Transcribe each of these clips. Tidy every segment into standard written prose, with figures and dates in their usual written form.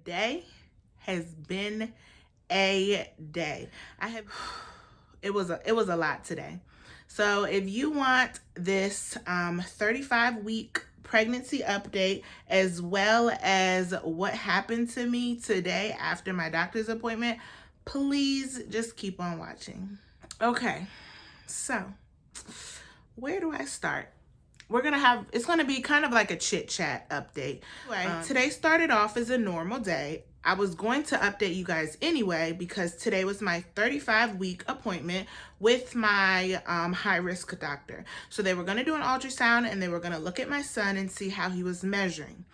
Today has been a day. It was a lot today. So if you want this 35-week pregnancy update, as well as what happened to me today after my doctor's appointment, please just keep on watching. Okay, so where do I start? It's gonna be kind of like a chit chat update. Anyway, today started off as a normal day. I was going to update you guys anyway because today was my 35-week appointment with my high-risk doctor. So they were gonna do an ultrasound and they were gonna look at my son and see how he was measuring.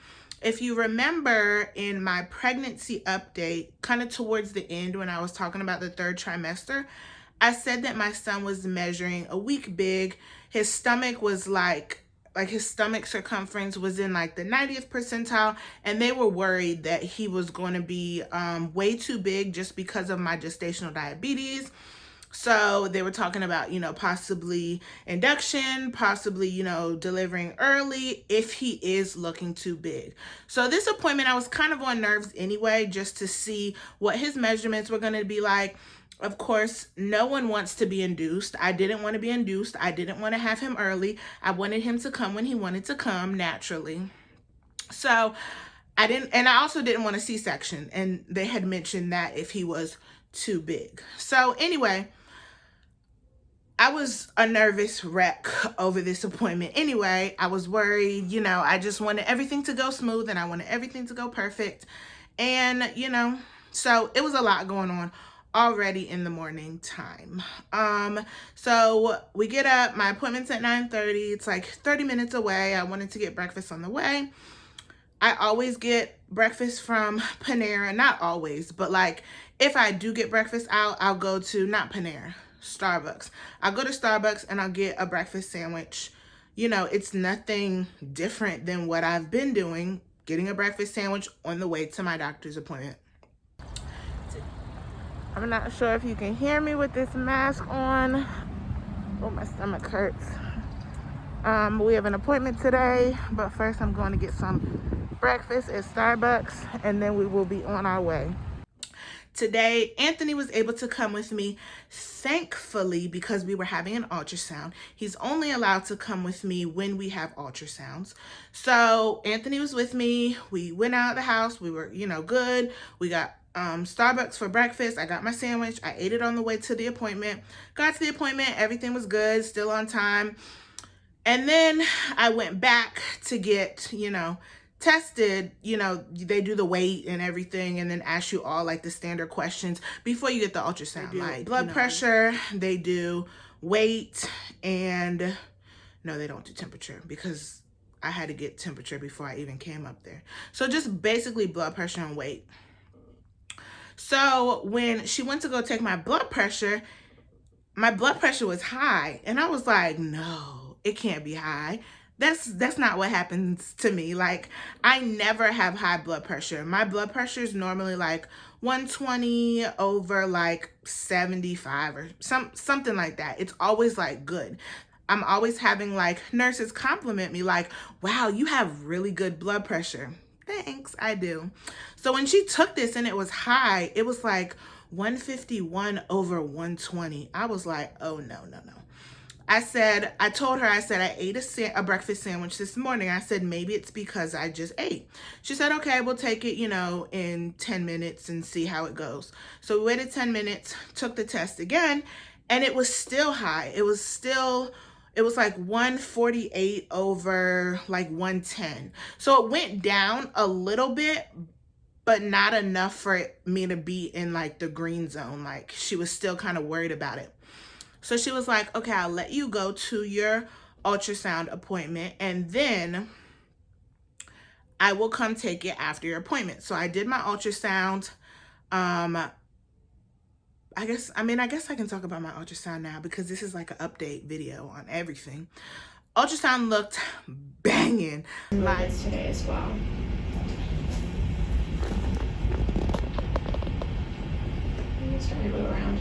If you remember in my pregnancy update, kind of towards the end when I was talking about the third trimester, I said that my son was measuring a week big. His stomach was like his stomach circumference was in like the 90th percentile, and they were worried that he was going to be way too big just because of my gestational diabetes. So they were talking about, possibly induction, possibly, delivering early if he is looking too big. So this appointment, I was kind of on nerves anyway, just to see what his measurements were going to be like. Of course, no one wants to be induced. I didn't want to be induced. I didn't want to have him early. I wanted him to come when he wanted to come naturally. So I also didn't want a C-section. And they had mentioned that if he was too big. So anyway, I was a nervous wreck over this appointment. Anyway, I was worried, I just wanted everything to go smooth and I wanted everything to go perfect. And, so it was a lot going on already in the morning time. So we get up, my appointment's at 9:30. It's like 30 minutes away. I wanted to get breakfast on the way. I always get breakfast from Panera, not always, but like if I do get breakfast out, I'll go to, not Panera, Starbucks. I'll go to Starbucks and I'll get a breakfast sandwich. It's nothing different than what I've been doing, getting a breakfast sandwich on the way to my doctor's appointment. I'm not sure if you can hear me with this mask on. Oh, my stomach hurts. We have an appointment today, but first I'm going to get some breakfast at Starbucks and then we will be on our way. Today, Anthony was able to come with me, thankfully, because we were having an ultrasound. He's only allowed to come with me when we have ultrasounds. So Anthony was with me. We went out of the house. We were, good. We got Starbucks for breakfast. I got my sandwich. I ate it on the way to the appointment. Got to the appointment. Everything was good, still on time. And then I went back to get, tested. They do the weight and everything and then ask you all like the standard questions before you get the ultrasound, like blood pressure. They do weight, and no, they don't do temperature because I had to get temperature before I even came up there. So just basically blood pressure and weight. So when she went to go take my blood pressure was high. And I was like, no, it can't be high. That's not what happens to me. Like, I never have high blood pressure. My blood pressure is normally like 120 over like 75 or something like that. It's always like good. I'm always having like nurses compliment me like, wow, you have really good blood pressure. Thanks, I do. So when she took this and it was high, it was like 151 over 120. I was like, oh, no. I told her, I ate a breakfast sandwich this morning. I said, maybe it's because I just ate. She said, okay, we'll take it, in 10 minutes and see how it goes. So we waited 10 minutes, took the test again, and it was still high. It was like 148 over like 110. So it went down a little bit, but not enough for me to be in like the green zone. Like she was still kind of worried about it. So she was like, okay, I'll let you go to your ultrasound appointment and then I will come take it after your appointment. So I did my ultrasound. I guess I can talk about my ultrasound now because this is like an update video on everything. Ultrasound looked banging. Like today as well. I'm just trying to go around.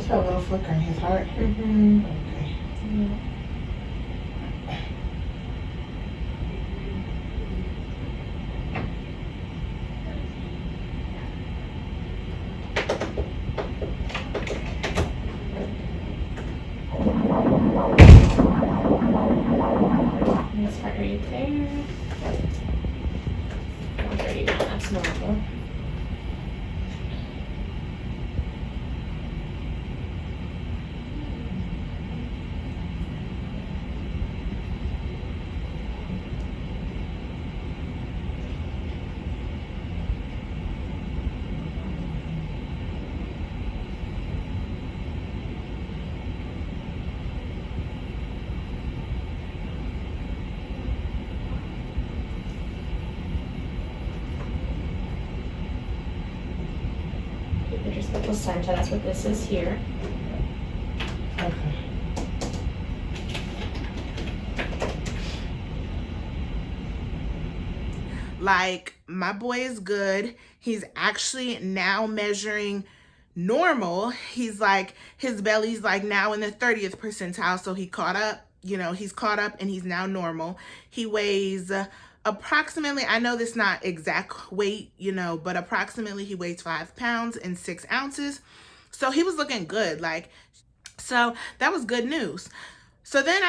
What's that little flicker in his heart? Mm-hmm. Okay. Yeah. Nice heart rate there. 139, that's normal. Just the placenta, that's what this is here. Okay. Like, my boy is good. He's actually now measuring normal. He's like, his belly's like now in the 30th percentile. So he caught up, you know, he's caught up and he's now normal. He weighs approximately, I know this not exact weight, you know, but approximately he weighs 5 pounds and 6 ounces. So he was looking good. Like, so that was good news. So then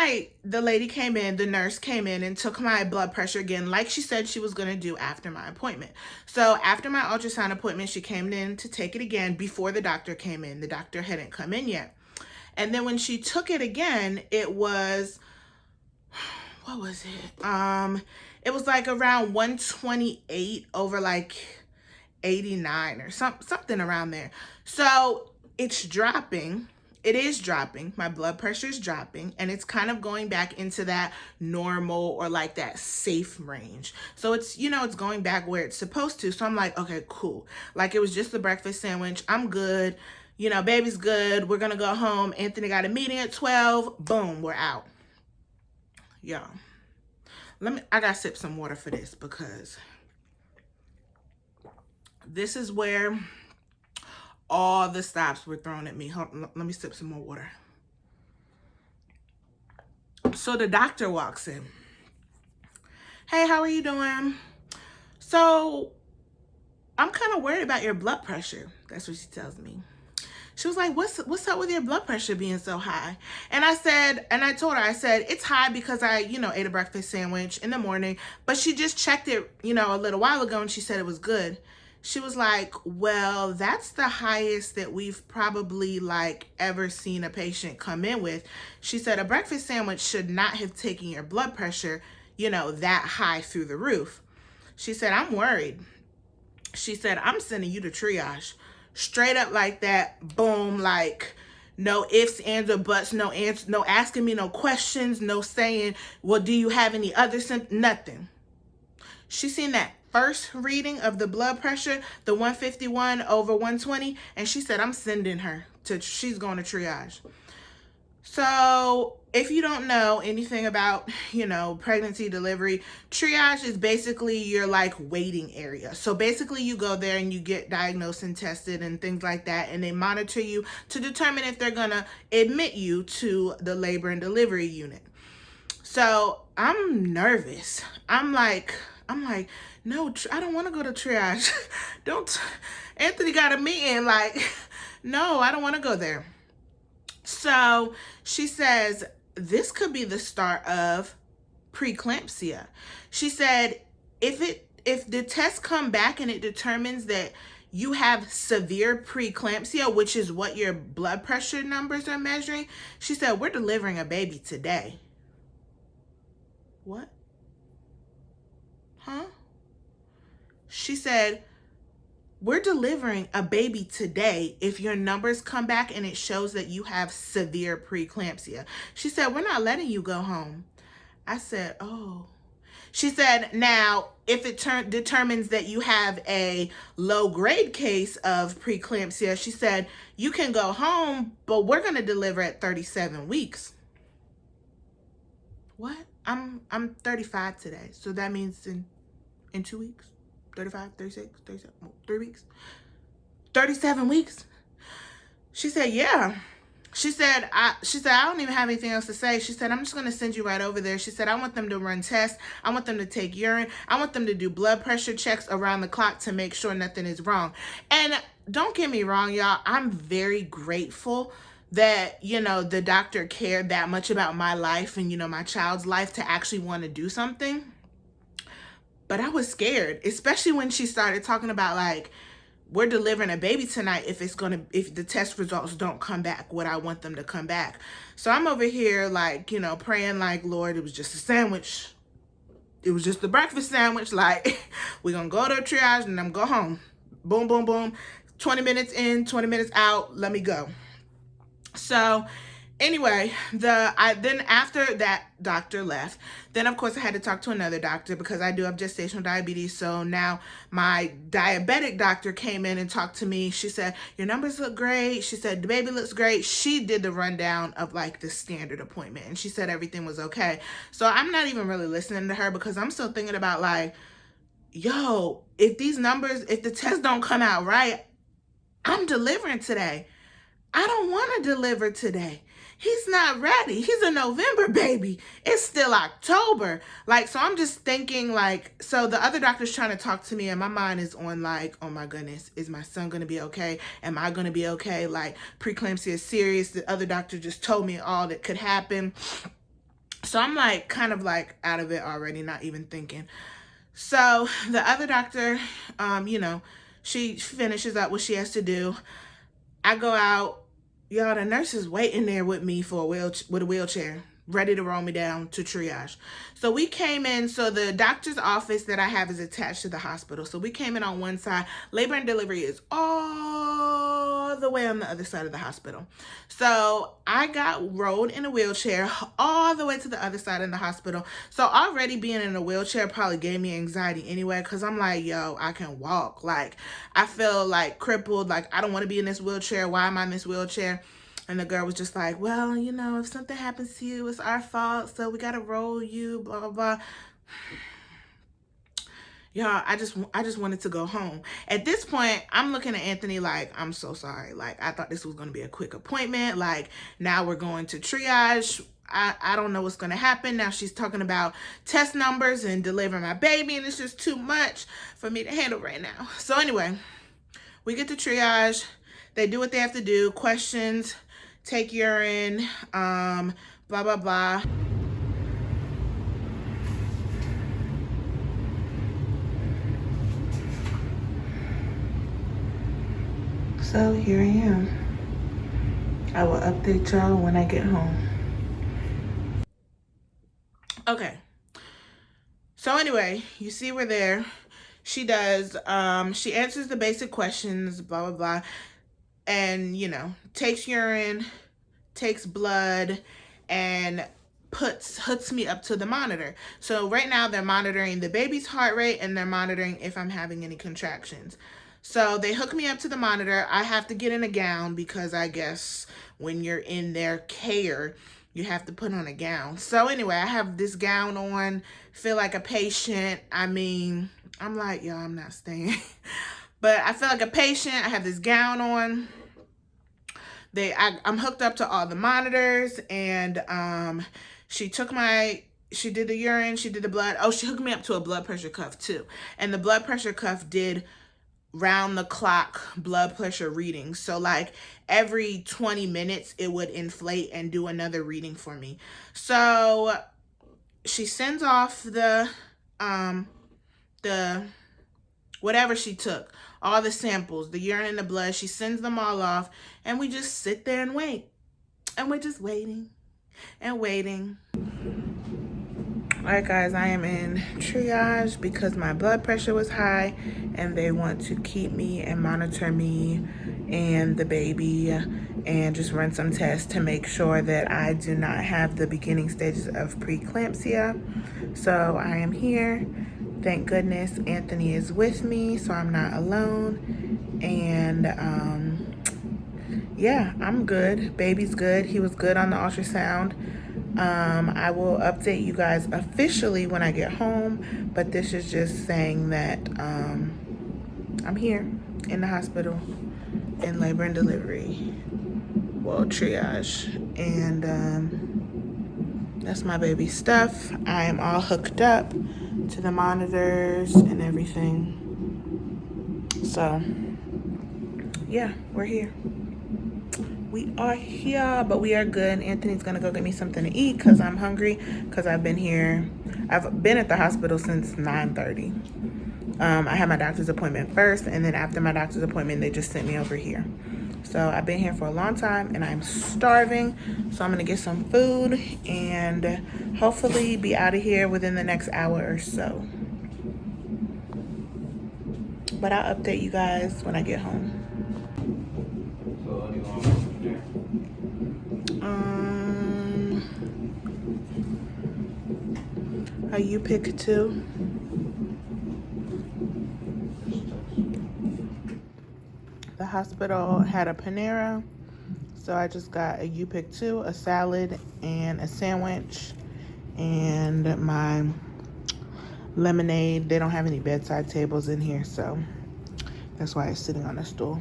the lady came in, the nurse came in and took my blood pressure again, like she said she was going to do after my appointment. So after my ultrasound appointment, she came in to take it again before the doctor came in. The doctor hadn't come in yet. And then when she took it again, it was, what was it? It was like around 128 over like 89 or something around there. So it's dropping. It is dropping. My blood pressure is dropping, and it's kind of going back into that normal or like that safe range. So it's, you know, it's going back where it's supposed to. So I'm like, okay, cool. Like, it was just the breakfast sandwich. I'm good. You know, baby's good. We're going to go home. Anthony got a meeting at 12. Boom, we're out. Y'all, I got to sip some water for this, because this is where all the stops were thrown at me. Hold on, let me sip some more water. So the doctor walks in. Hey, how are you doing? So I'm kind of worried about your blood pressure. That's what she tells me. She was like, what's up with your blood pressure being so high? And I told her, I said, it's high because I, you know, ate a breakfast sandwich in the morning, but she just checked it, you know, a little while ago and she said it was good. She was like, well, that's the highest that we've probably like ever seen a patient come in with. She said a breakfast sandwich should not have taken your blood pressure, you know, that high through the roof. She said, I'm worried. She said, I'm sending you to triage. Straight up like that, boom, like no ifs, ands, or buts, no answer, no asking me no questions, no saying, well, do you have any other symptoms? Nothing. She seen that first reading of the blood pressure, the 151 over 120, and she said, I'm sending her she's going to triage. So if you don't know anything about, you know, pregnancy, delivery, triage is basically your like waiting area. So basically you go there and you get diagnosed and tested and things like that, and they monitor you to determine if they're gonna admit you to the labor and delivery unit. So I'm nervous. I'm like, no, I don't want to go to triage. Anthony got a meeting. Like, no, I don't want to go there. So she says, this could be the start of preeclampsia. She said, if the tests come back and it determines that you have severe preeclampsia, which is what your blood pressure numbers are measuring, she said, we're delivering a baby today. What? Huh? She said, we're delivering a baby today if your numbers come back and it shows that you have severe preeclampsia. She said, we're not letting you go home. I said, oh. She said, now, if it determines that you have a low-grade case of preeclampsia, she said, you can go home, but we're going to deliver at 37 weeks. What? I'm 35 today, so that means in 2 weeks? 35, 36, 37, 3 weeks, 37 weeks. She said, yeah. She said, I don't even have anything else to say. She said, I'm just going to send you right over there. She said, I want them to run tests. I want them to take urine. I want them to do blood pressure checks around the clock to make sure nothing is wrong. And don't get me wrong, y'all. I'm very grateful that, you know, the doctor cared that much about my life and, you know, my child's life to actually want to do something. But I was scared, especially when she started talking about, like, we're delivering a baby tonight if the test results don't come back what I want them to come back. So I'm over here, like, you know, praying like, Lord, it was just a sandwich. It was just the breakfast sandwich. Like, we're going to go to a triage and I'm go home. Boom, boom, boom. 20 minutes in, 20 minutes out. Let me go. So anyway, then after that doctor left, then of course I had to talk to another doctor because I do have gestational diabetes. So now my diabetic doctor came in and talked to me. She said, your numbers look great. She said, the baby looks great. She did the rundown of like the standard appointment and she said everything was okay. So I'm not even really listening to her because I'm still thinking about like, yo, if these numbers, if the tests don't come out right, I'm delivering today. I don't want to deliver today. He's not ready. He's a November baby. It's still October. Like, so I'm just thinking like, so the other doctor's trying to talk to me and my mind is on like, oh my goodness, is my son going to be okay? Am I going to be okay? Like, preeclampsia is serious. The other doctor just told me all that could happen. So I'm like, kind of like out of it already, not even thinking. So the other doctor, you know, she finishes up what she has to do. I go out. Y'all, the nurse is waiting there with me for with a wheelchair, ready to roll me down to triage. So we came in, so the doctor's office that I have is attached to the hospital. So we came in on one side. Labor and delivery is all the way on the other side of the hospital. So I got rolled in a wheelchair all the way to the other side of the hospital. So already being in a wheelchair probably gave me anxiety anyway, because I'm like, yo, I can walk. Like, I feel like crippled. Like, I don't want to be in this wheelchair. Why am I in this wheelchair? And the girl was just like, well, you know, if something happens to you, it's our fault. So we got to roll you, blah, blah, blah. Y'all, I just wanted to go home. At this point, I'm looking at Anthony like, I'm so sorry. Like, I thought this was going to be a quick appointment. Like, now we're going to triage. I don't know what's going to happen. Now she's talking about test numbers and delivering my baby. And it's just too much for me to handle right now. So anyway, we get to triage. They do what they have to do. Questions, take urine, blah, blah, blah. So here I am. I will update y'all when I get home. Okay. So anyway, you see we're there. She does, she answers the basic questions, blah, blah, blah. And, you know, takes urine, takes blood, and hooks me up to the monitor. So right now they're monitoring the baby's heart rate and they're monitoring if I'm having any contractions. So they hook me up to the monitor. I have to get in a gown because I guess when you're in their care, you have to put on a gown. So anyway, I have this gown on, feel like a patient. I mean, I'm like, yo, I'm not staying. But I feel like a patient. I have this gown on. I'm hooked up to all the monitors, and she did the urine, she did the blood. Oh, she hooked me up to a blood pressure cuff too. And the blood pressure cuff did round the clock blood pressure readings. So like every 20 minutes it would inflate and do another reading for me. So she sends off the whatever she took, all the samples, the urine and the blood, she sends them all off, and we just sit there and wait. And we're just waiting and waiting. All right, guys, I am in triage because my blood pressure was high and they want to keep me and monitor me and the baby and just run some tests to make sure that I do not have the beginning stages of preeclampsia. So I am here. Thank goodness Anthony is with me, so I'm not alone. And yeah, I'm good. Baby's good. He was good on the ultrasound. I will update you guys officially when I get home, but this is just saying that I'm here in the hospital in labor and delivery. well, triage. And that's my baby stuff. I am all hooked up to the monitors and everything. So yeah, we're here. We are here, but we are good. Anthony's gonna go get me something to eat because I'm hungry, because I've been here. I've been at the hospital since 9:30. I had my doctor's appointment first, and then after my doctor's appointment, they just sent me over here. So I've been here for a long time, and I'm starving. So I'm gonna get some food and hopefully be out of here within the next hour or so. But I'll update you guys when I get home. So do you want to go from there? You pick two. The hospital had a Panera, so I just got a you pick two, a salad and a sandwich, and my lemonade. They don't have any bedside tables in here, so that's why it's sitting on a stool.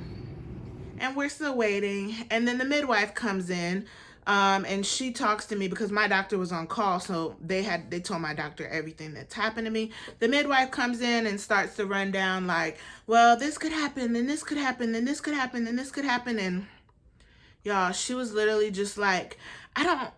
And we're still waiting, and then the midwife comes in, and she talks to me because my doctor was on call, so they told my doctor everything that's happened to me. The midwife comes in and starts to run down like, well, this could happen, and this could happen, and this could happen, and this could happen, and y'all, she was literally just like, I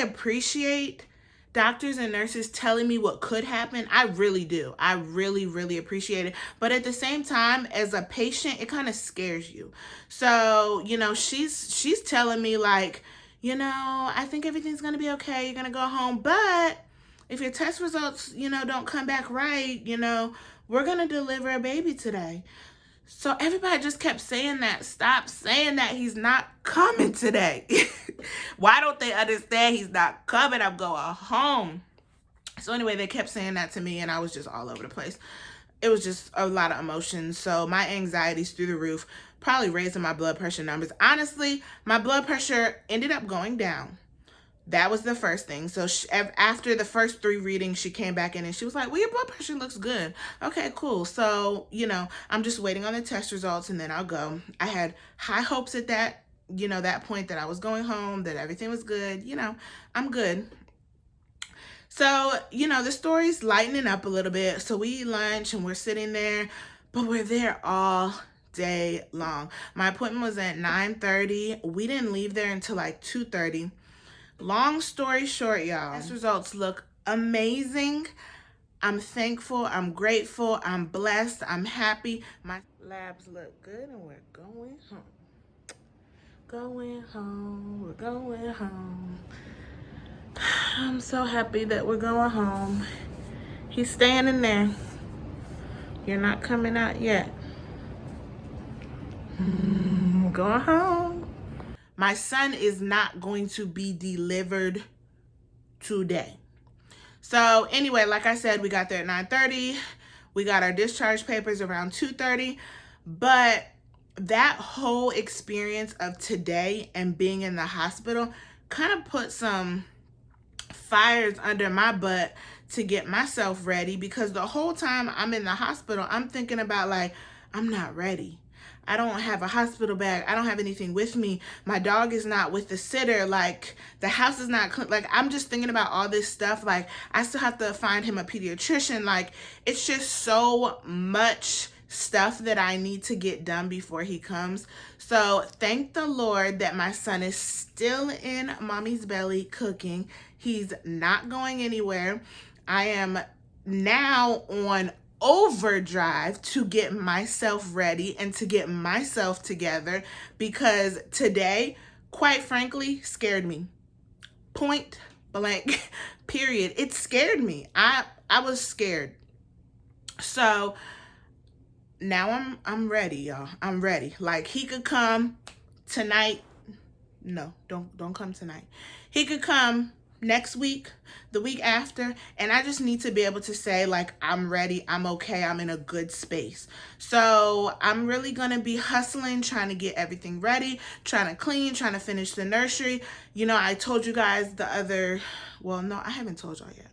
appreciate doctors and nurses telling me what could happen. I really do. I really, really appreciate it. But at the same time, as a patient, it kind of scares you. So, she's telling me like, I think everything's going to be okay. You're going to go home. But if your test results, don't come back right, we're going to deliver a baby today. So everybody just kept saying that. Stop saying that he's not coming today. Why don't they understand he's not coming? I'm going home. So anyway, they kept saying that to me, and I was just all over the place. It was just a lot of emotions. So my anxiety's through the roof, probably raising my blood pressure numbers. Honestly, my blood pressure ended up going down. That was the first thing. So after the first 3 readings, she came back in and she was like, well, your blood pressure looks good. Okay, cool. So, I'm just waiting on the test results and then I'll go. I had high hopes at that, that point that I was going home, that everything was good. I'm good. So, the story's lightening up a little bit. So we eat lunch and we're sitting there, but we're there all day long. My appointment was at 9:30. We didn't leave there until like 2:30. Long story short, y'all, test results look amazing. I'm thankful, I'm grateful, I'm blessed, I'm happy. My labs look good and we're going home. We're going home. I'm so happy that we're going home. He's staying in there. You're not coming out yet. Going home. My son is not going to be delivered today. So anyway, like I said, we got there at 9:30. We got our discharge papers around 2:30. But that whole experience of today and being in the hospital kind of put some fires under my butt to get myself ready, because the whole time I'm in the hospital, I'm thinking about like, I'm not ready. I don't have a hospital bag. I don't have anything with me. My dog is not with the sitter. Like, the house is not clean. Like, I'm just thinking about all this stuff. Like, I still have to find him a pediatrician. Like, it's just so much stuff that I need to get done before he comes. So thank the Lord that my son is still in mommy's belly cooking. He's not going anywhere. I am now on overdrive to get myself ready and to get myself together, because today, quite frankly, scared me. Point blank, period. It scared me. I was scared. So now I'm ready, y'all. I'm ready. Like, he could come tonight. No, don't come tonight. He could come next week, the week after, and I just need to be able to say, like, I'm ready, I'm okay, I'm in a good space. So I'm really gonna be hustling, trying to get everything ready, trying to clean, trying to finish the nursery. I told you guys no, I haven't told y'all yet.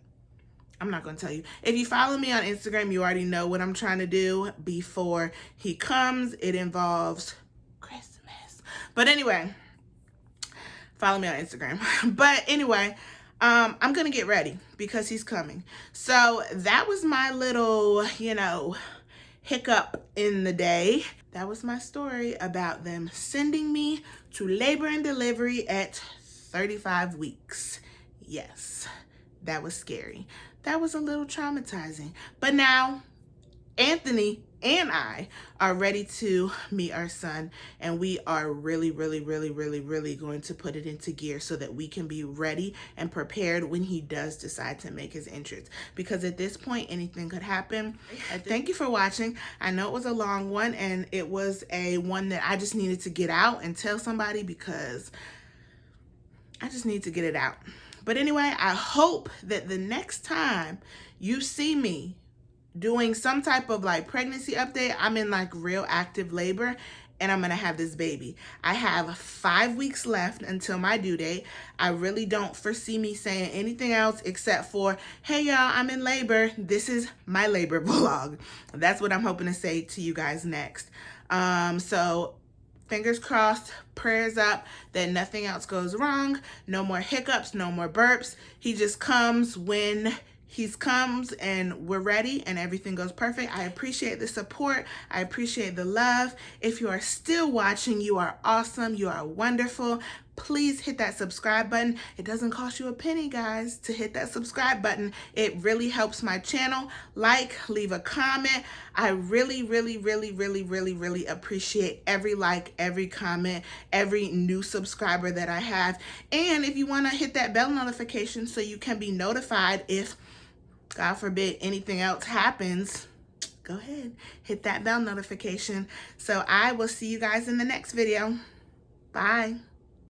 I'm not gonna tell you. If you follow me on Instagram, you already know what I'm trying to do before he comes. It involves Christmas. But anyway, Follow me on Instagram. But anyway, I'm gonna get ready because he's coming. So that was my little, hiccup in the day. That was my story about them sending me to labor and delivery at 35 weeks. Yes, that was scary. That was a little traumatizing. But now, Anthony and I are ready to meet our son, and we are really going to put it into gear so that we can be ready and prepared when he does decide to make his entrance, because at this point anything could happen. Thank you for watching. I know it was a long one, and it was a one that I just needed to get out and tell somebody because I just need to get it out. But anyway, I hope that the next time you see me doing some type of like pregnancy update, I'm in like real active labor and I'm gonna have this baby. I have 5 weeks left until my due date. I really don't foresee me saying anything else except for, hey y'all, I'm in labor. This is my labor vlog. That's what I'm hoping to say to you guys next. So fingers crossed, prayers up that nothing else goes wrong. No more hiccups, no more burps. He just comes when he comes and we're ready and everything goes perfect. I appreciate the support. I appreciate the love. If you are still watching, you are awesome. You are wonderful. Please hit that subscribe button. It doesn't cost you a penny, guys, to hit that subscribe button. It really helps my channel. Leave a comment. I really appreciate every like, every comment, every new subscriber that I have. And if you want to hit that bell notification so you can be notified if, God forbid, anything else happens, go ahead, hit that bell notification. So I will see you guys in the next video. Bye.